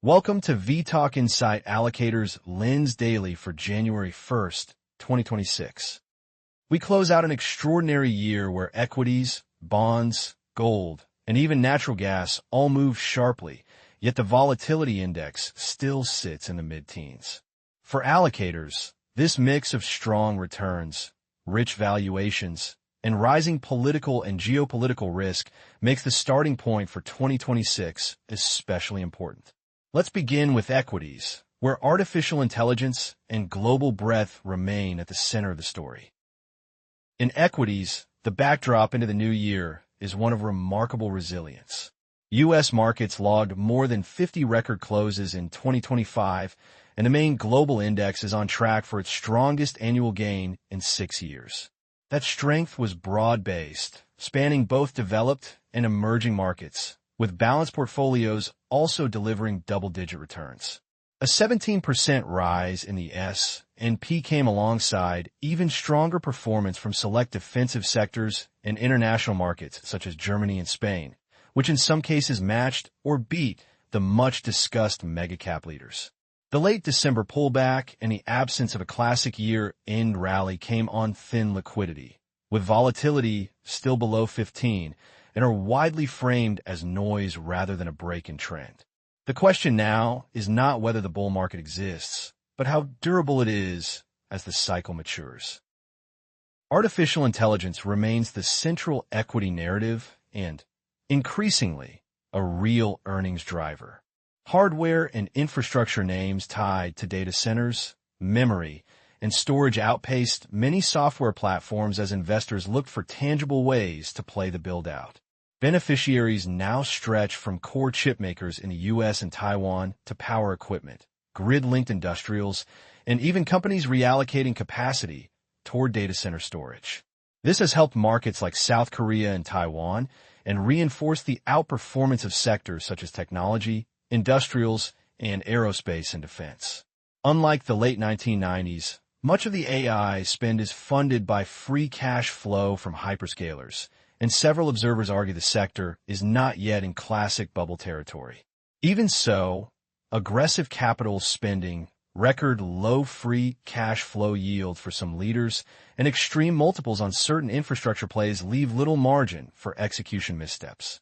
Welcome to vTalkInsight Allocators Lens Daily for January 1st, 2026. We close out an extraordinary year where equities, bonds, gold, and even natural gas all moved sharply, yet the volatility index still sits in the mid-teens. For allocators, this mix of strong returns, rich valuations, and rising political and geopolitical risk makes the starting point for 2026 especially important. Let's begin with equities, where artificial intelligence and global breadth remain at the center of the story. In equities, the backdrop into the new year is one of remarkable resilience. U.S. markets logged more than 50 record closes in 2025, and the main global index is on track for its strongest annual gain in 6 years. That strength was broad-based, spanning both developed and emerging markets, with balanced portfolios also delivering double-digit returns. A 17% rise in the S&P came alongside even stronger performance from select defensive sectors and international markets such as Germany and Spain, which in some cases matched or beat the much-discussed mega-cap leaders. The late December pullback and the absence of a classic year-end rally came on thin liquidity, with volatility still below 15, and are widely framed as noise rather than a break in trend. The question now is not whether the bull market exists, but how durable it is as the cycle matures. Artificial intelligence remains the central equity narrative and, increasingly, a real earnings driver. Hardware and infrastructure names tied to data centers, memory, and storage outpaced many software platforms as investors looked for tangible ways to play the build-out. Beneficiaries now stretch from core chip makers in the U.S. and Taiwan to power equipment, grid-linked industrials, and even companies reallocating capacity toward data center storage. This has helped markets like South Korea and Taiwan and reinforced the outperformance of sectors such as technology, industrials, and aerospace and defense. Unlike the late 1990s, much of the AI spend is funded by free cash flow from hyperscalers, and several observers argue the sector is not yet in classic bubble territory. Even so, aggressive capital spending, record low free cash flow yield for some leaders, and extreme multiples on certain infrastructure plays leave little margin for execution missteps.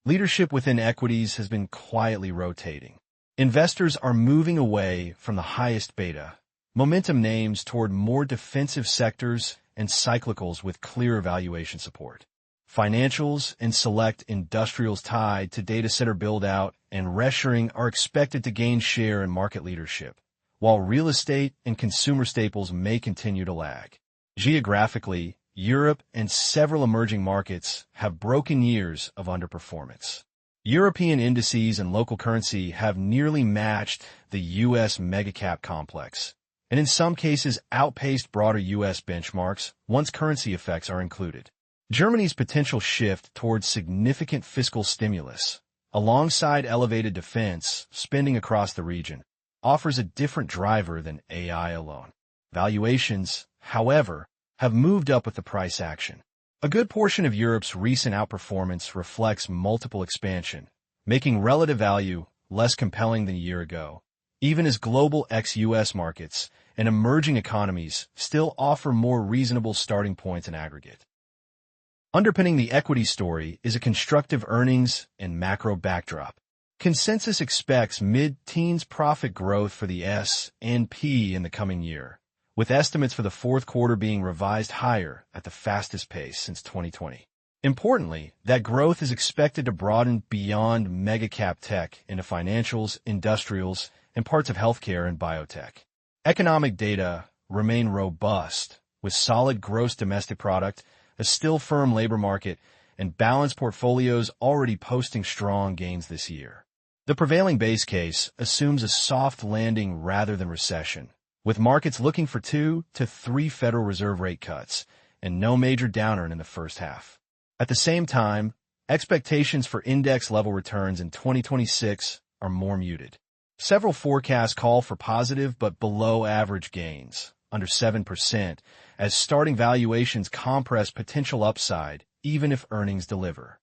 Leadership within equities has been quietly rotating. Investors are moving away from the highest beta, momentum names toward more defensive sectors and cyclicals with clear valuation support. Financials and select industrials tied to data center build-out and reshoring are expected to gain share in market leadership, while real estate and consumer staples may continue to lag. Geographically, Europe and several emerging markets have broken years of underperformance. European indices and local currency have nearly matched the U.S. megacap complex, and in some cases outpaced broader U.S. benchmarks once currency effects are included. Germany's potential shift towards significant fiscal stimulus, alongside elevated defense spending across the region, offers a different driver than AI alone. Valuations, however, have moved up with the price action. A good portion of Europe's recent outperformance reflects multiple expansion, making relative value less compelling than a year ago, even as global ex-U.S. markets and emerging economies still offer more reasonable starting points in aggregate. Underpinning the equity story is a constructive earnings and macro backdrop. Consensus expects mid-teens profit growth for the S&P in the coming year, with estimates for the fourth quarter being revised higher at the fastest pace since 2020. Importantly, that growth is expected to broaden beyond mega-cap tech into financials, industrials, and parts of healthcare and biotech. Economic data remain robust, with solid gross domestic product, a still firm labor market, and balanced portfolios already posting strong gains this year. The prevailing base case assumes a soft landing rather than recession, with markets looking for 2 to 3 Federal Reserve rate cuts and no major downturn in the first half. At the same time, expectations for index-level returns in 2026 are more muted. Several forecasts call for positive but below-average gains, under 7%, as starting valuations compress potential upside even if earnings deliver.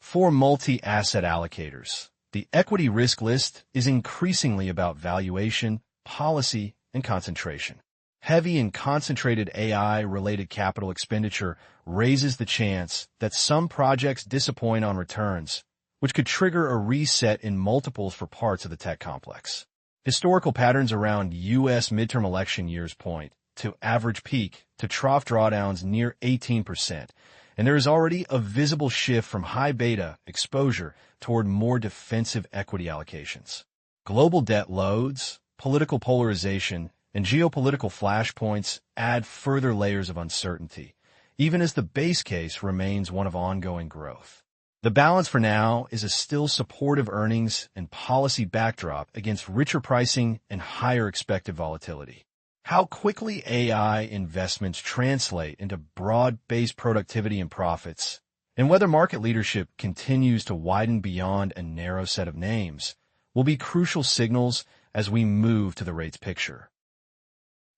For multi-asset allocators, The equity risk list is increasingly about valuation, policy, and concentration. Heavy and concentrated AI-related capital expenditure raises the chance that some projects disappoint on returns, which could trigger a reset in multiples for parts of the tech complex. Historical patterns around U.S. midterm election years point to average peak to trough drawdowns near 18%, and there is already a visible shift from high beta exposure toward more defensive equity allocations. Global debt loads, political polarization, and geopolitical flashpoints add further layers of uncertainty, even as the base case remains one of ongoing growth. The balance for now is a still supportive earnings and policy backdrop against richer pricing and higher expected volatility. How quickly AI investments translate into broad-based productivity and profits, and whether market leadership continues to widen beyond a narrow set of names, will be crucial signals as we move to the rates picture.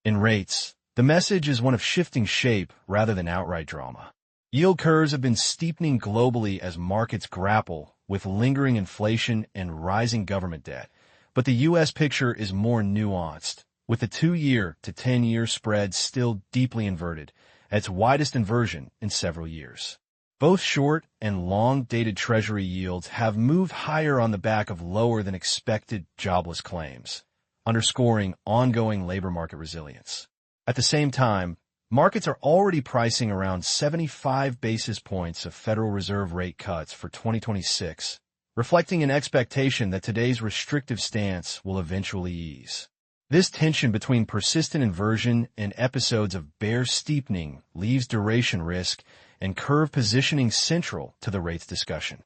In rates, the message is one of shifting shape rather than outright drama. Yield curves have been steepening globally as markets grapple with lingering inflation and rising government debt, but the U.S. picture is more nuanced, with the 2-year to 10-year spread still deeply inverted, at its widest inversion in several years. Both short and long-dated Treasury yields have moved higher on the back of lower-than-expected jobless claims, underscoring ongoing labor market resilience. At the same time, markets are already pricing around 75 basis points of Federal Reserve rate cuts for 2026, reflecting an expectation that today's restrictive stance will eventually ease. This tension between persistent inversion and episodes of bear steepening leaves duration risk and curve positioning central to the rates discussion.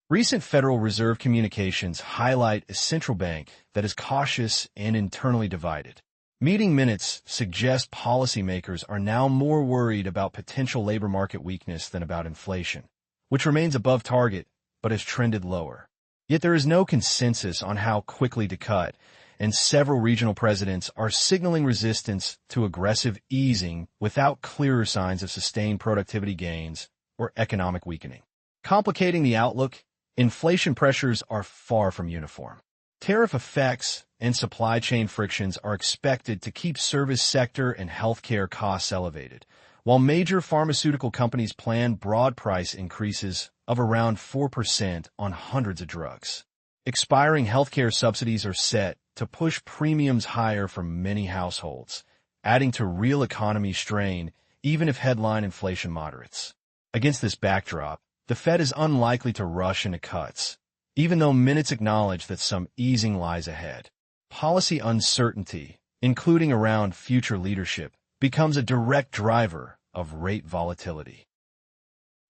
Recent Federal Reserve communications highlight a central bank that is cautious and internally divided. Meeting minutes suggest policymakers are now more worried about potential labor market weakness than about inflation, which remains above target but has trended lower. Yet there is no consensus on how quickly to cut, and several regional presidents are signaling resistance to aggressive easing without clearer signs of sustained productivity gains or economic weakening. Complicating the outlook, inflation pressures are far from uniform. Tariff effects and supply chain frictions are expected to keep service sector and healthcare costs elevated, while major pharmaceutical companies plan broad price increases of around 4% on hundreds of drugs. Expiring healthcare subsidies are set to push premiums higher for many households, adding to real economy strain even if headline inflation moderates. Against this backdrop, the Fed is unlikely to rush into cuts, even though minutes acknowledge that some easing lies ahead. Policy uncertainty, including around future leadership, becomes a direct driver of rate volatility.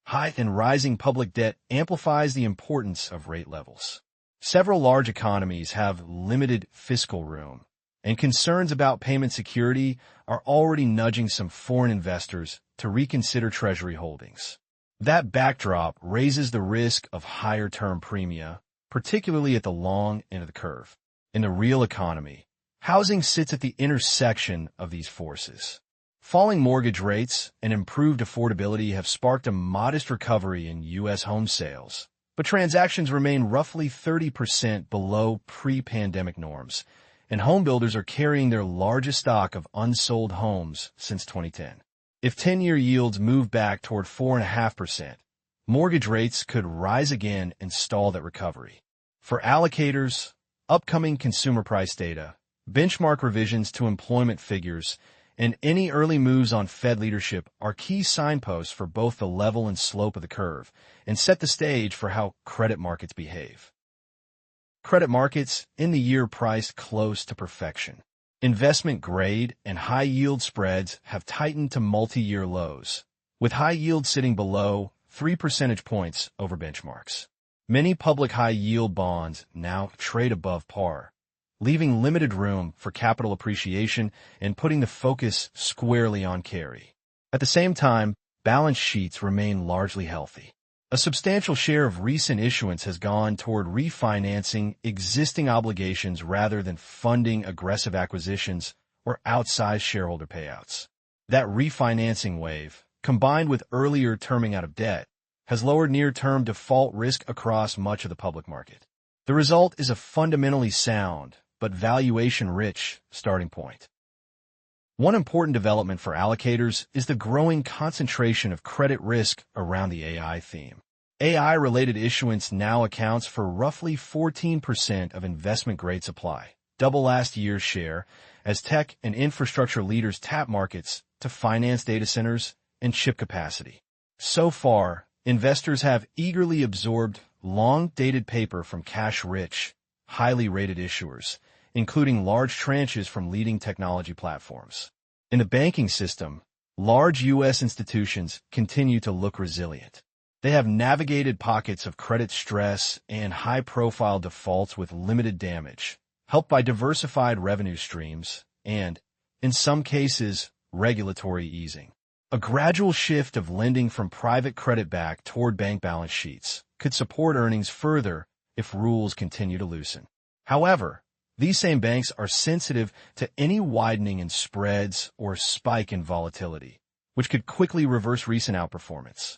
High and rising public debt amplifies the importance of rate levels. Several large economies have limited fiscal room, and concerns about payment security are already nudging some foreign investors to reconsider Treasury holdings. That backdrop raises the risk of higher term premia, particularly at the long end of the curve. In the real economy, housing sits at the intersection of these forces. Falling mortgage rates and improved affordability have sparked a modest recovery in U.S. home sales, but transactions remain roughly 30% below pre-pandemic norms, and homebuilders are carrying their largest stock of unsold homes since 2010. If 10-year yields move back toward 4.5%, mortgage rates could rise again and stall that recovery. For allocators, upcoming consumer price data, benchmark revisions to employment figures, and any early moves on Fed leadership are key signposts for both the level and slope of the curve and set the stage for how credit markets behave. Credit markets in the year priced close to perfection. Investment grade and high yield spreads have tightened to multi-year lows, with high yield sitting below 3 percentage points over benchmarks. Many public high yield bonds now trade above par, leaving limited room for capital appreciation and putting the focus squarely on carry. At the same time, balance sheets remain largely healthy. A substantial share of recent issuance has gone toward refinancing existing obligations rather than funding aggressive acquisitions or outsized shareholder payouts. That refinancing wave, combined with earlier terming out of debt, has lowered near-term default risk across much of the public market. The result is a fundamentally sound, but valuation-rich starting point. One important development for allocators is the growing concentration of credit risk around the AI theme. AI-related issuance now accounts for roughly 14% of investment-grade supply, double last year's share, as tech and infrastructure leaders tap markets to finance data centers and chip capacity. So far, investors have eagerly absorbed long-dated paper from cash-rich, highly rated issuers, including large tranches from leading technology platforms. In the banking system, large U.S. institutions continue to look resilient. They have navigated pockets of credit stress and high-profile defaults with limited damage, helped by diversified revenue streams and, in some cases, regulatory easing. A gradual shift of lending from private credit back toward bank balance sheets could support earnings further if rules continue to loosen. However, these same banks are sensitive to any widening in spreads or spike in volatility, which could quickly reverse recent outperformance.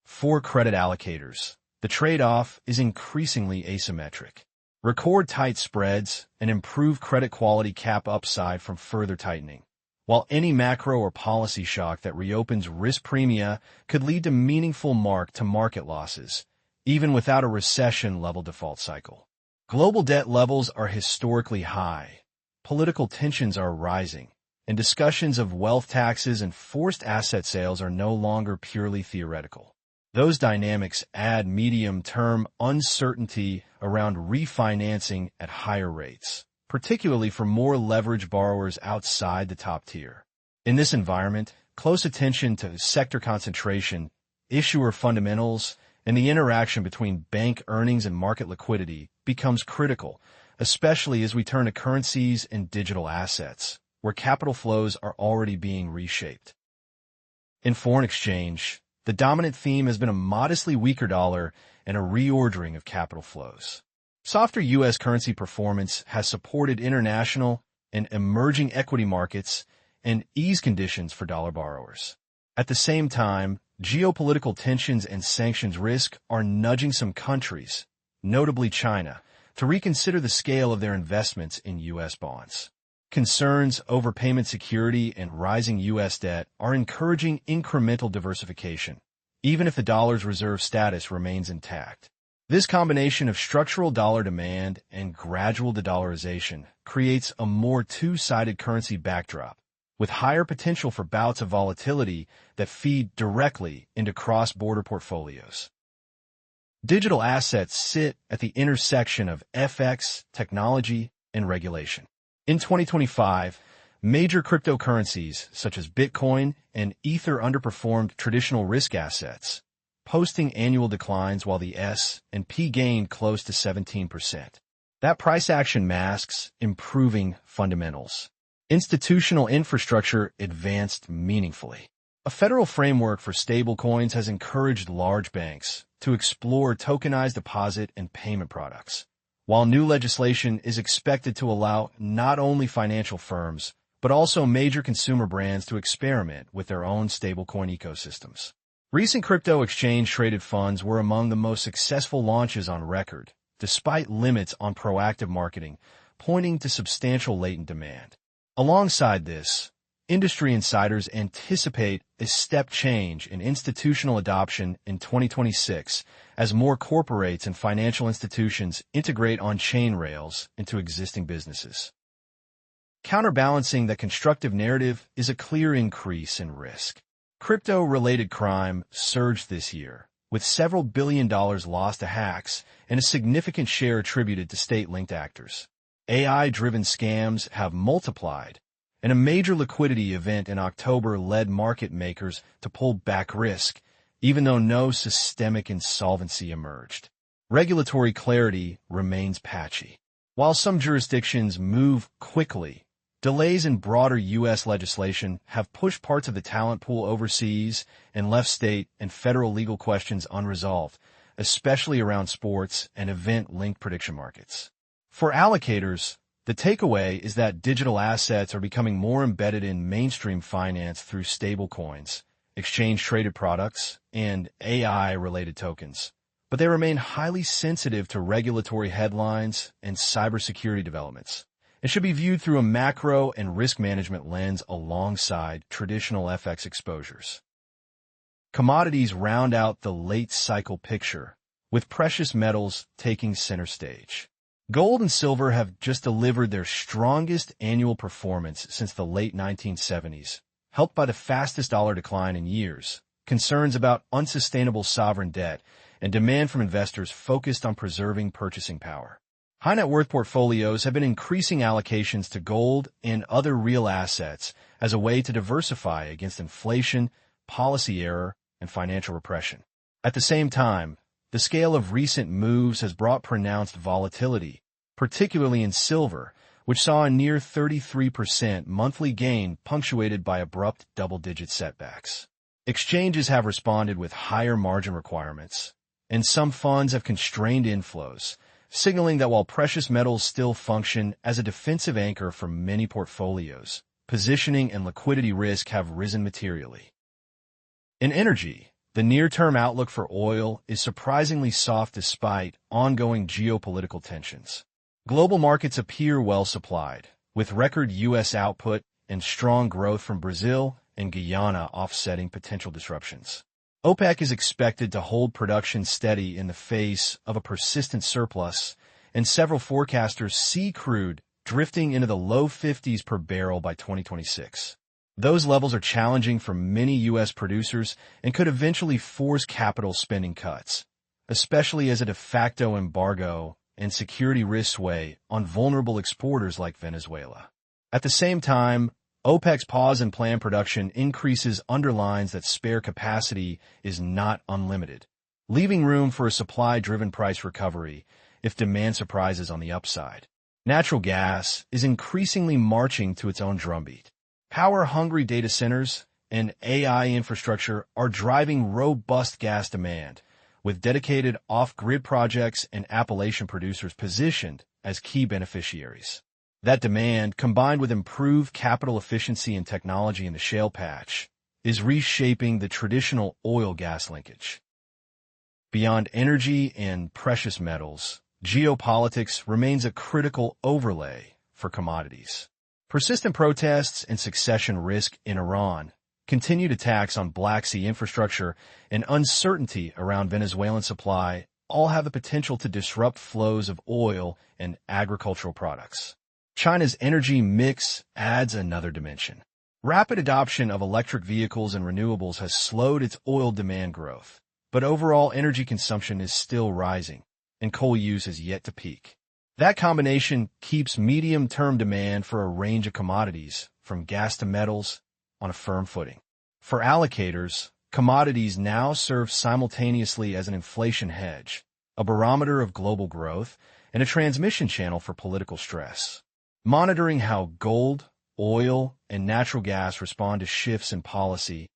For credit allocators, the trade-off is increasingly asymmetric. Record tight spreads and improve credit quality cap upside from further tightening, while any macro or policy shock that reopens risk premia could lead to meaningful mark-to-market losses, even without a recession-level default cycle. Global debt levels are historically high, political tensions are rising, and discussions of wealth taxes and forced asset sales are no longer purely theoretical. Those dynamics add medium-term uncertainty around refinancing at higher rates, particularly for more leveraged borrowers outside the top tier. In this environment, close attention to sector concentration, issuer fundamentals, and the interaction between bank earnings and market liquidity becomes critical, especially as we turn to currencies and digital assets, where capital flows are already being reshaped. In foreign exchange, the dominant theme has been a modestly weaker dollar and a reordering of capital flows. Softer U.S. currency performance has supported international and emerging equity markets and eased conditions for dollar borrowers. At the same time, geopolitical tensions and sanctions risk are nudging some countries, notably China, to reconsider the scale of their investments in U.S. bonds. Concerns over payment security and rising U.S. debt are encouraging incremental diversification, even if the dollar's reserve status remains intact. This combination of structural dollar demand and gradual de-dollarization creates a more two-sided currency backdrop, with higher potential for bouts of volatility that feed directly into cross-border portfolios. Digital assets sit at the intersection of FX, technology, and regulation. In 2025, major cryptocurrencies such as Bitcoin and Ether underperformed traditional risk assets, posting annual declines while the S&P gained close to 17%. That price action masks improving fundamentals. Institutional infrastructure advanced meaningfully. A federal framework for stablecoins has encouraged large banks to explore tokenized deposit and payment products, while new legislation is expected to allow not only financial firms, but also major consumer brands to experiment with their own stablecoin ecosystems. Recent crypto exchange-traded funds were among the most successful launches on record, despite limits on proactive marketing, pointing to substantial latent demand. Alongside this, industry insiders anticipate a step change in institutional adoption in 2026 as more corporates and financial institutions integrate on-chain rails into existing businesses. Counterbalancing that constructive narrative is a clear increase in risk. Crypto-related crime surged this year, with several $1 billion lost to hacks and a significant share attributed to state-linked actors. AI-driven scams have multiplied, and a major liquidity event in October led market makers to pull back risk, even though no systemic insolvency emerged. Regulatory clarity remains patchy. While some jurisdictions move quickly, delays in broader U.S. legislation have pushed parts of the talent pool overseas and left state and federal legal questions unresolved, especially around sports and event-linked prediction markets. For allocators, the takeaway is that digital assets are becoming more embedded in mainstream finance through stablecoins, exchange-traded products, and AI-related tokens, but they remain highly sensitive to regulatory headlines and cybersecurity developments. It should be viewed through a macro and risk management lens alongside traditional FX exposures. Commodities round out the late cycle picture, with precious metals taking center stage. Gold and silver have just delivered their strongest annual performance since the late 1970s, helped by the fastest dollar decline in years, concerns about unsustainable sovereign debt, and demand from investors focused on preserving purchasing power. High net worth portfolios have been increasing allocations to gold and other real assets as a way to diversify against inflation, policy error, and financial repression. At the same time, the scale of recent moves has brought pronounced volatility, particularly in silver, which saw a near 33% monthly gain punctuated by abrupt double-digit setbacks. Exchanges have responded with higher margin requirements, and some funds have constrained inflows, signaling that while precious metals still function as a defensive anchor for many portfolios, positioning and liquidity risk have risen materially. In energy, the near-term outlook for oil is surprisingly soft despite ongoing geopolitical tensions. Global markets appear well supplied, with record U.S. output and strong growth from Brazil and Guyana offsetting potential disruptions. OPEC is expected to hold production steady in the face of a persistent surplus, and several forecasters see crude drifting into the low 50s per barrel by 2026. Those levels are challenging for many U.S. producers and could eventually force capital spending cuts, especially as a de facto embargo and security risks weigh on vulnerable exporters like Venezuela. At the same time, OPEC's pause in planned production increases underlines that spare capacity is not unlimited, leaving room for a supply-driven price recovery if demand surprises on the upside. Natural gas is increasingly marching to its own drumbeat. Power-hungry data centers and AI infrastructure are driving robust gas demand, with dedicated off-grid projects and Appalachian producers positioned as key beneficiaries. That demand, combined with improved capital efficiency and technology in the shale patch, is reshaping the traditional oil-gas linkage. Beyond energy and precious metals, geopolitics remains a critical overlay for commodities. Persistent protests and succession risk in Iran, continued attacks on Black Sea infrastructure, and uncertainty around Venezuelan supply all have the potential to disrupt flows of oil and agricultural products. China's energy mix adds another dimension. Rapid adoption of electric vehicles and renewables has slowed its oil demand growth, but overall energy consumption is still rising, and coal use is yet to peak. That combination keeps medium-term demand for a range of commodities, from gas to metals, on a firm footing. For allocators, commodities now serve simultaneously as an inflation hedge, a barometer of global growth, and a transmission channel for political stress. Monitoring how gold, oil, and natural gas respond to shifts in policy,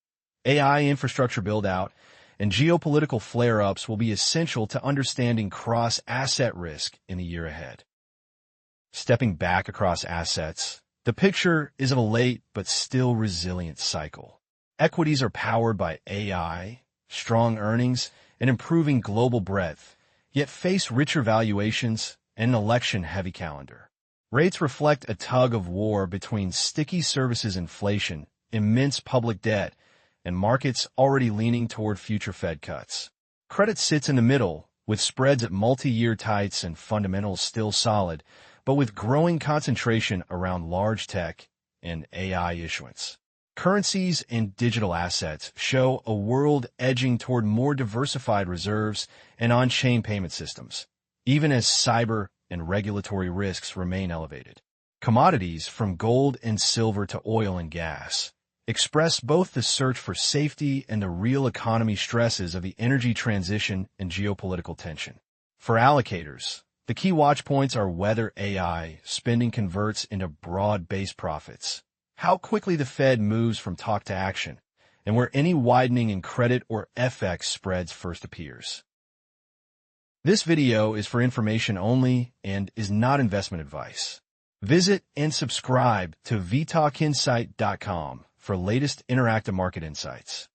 AI infrastructure build-out, and geopolitical flare-ups will be essential to understanding cross-asset risk in the year ahead. Stepping back across assets, the picture is of a late but still resilient cycle. Equities are powered by AI, strong earnings, and improving global breadth, yet face richer valuations and an election-heavy calendar. Rates reflect a tug-of-war between sticky services inflation, immense public debt, and markets already leaning toward future Fed cuts. Credit sits in the middle, with spreads at multi-year tights and fundamentals still solid, but with growing concentration around large tech and AI issuance. Currencies and digital assets show a world edging toward more diversified reserves and on-chain payment systems, even as cyber and regulatory risks remain elevated. Commodities, from gold and silver to oil and gas, express both the search for safety and the real economy stresses of the energy transition and geopolitical tension. For allocators, the key watch points are whether AI spending converts into broad-based profits, how quickly the Fed moves from talk to action, and where any widening in credit or FX spreads first appears. This video is for information only and is not investment advice. Visit and subscribe to vTalkInsight.com for latest interactive market insights.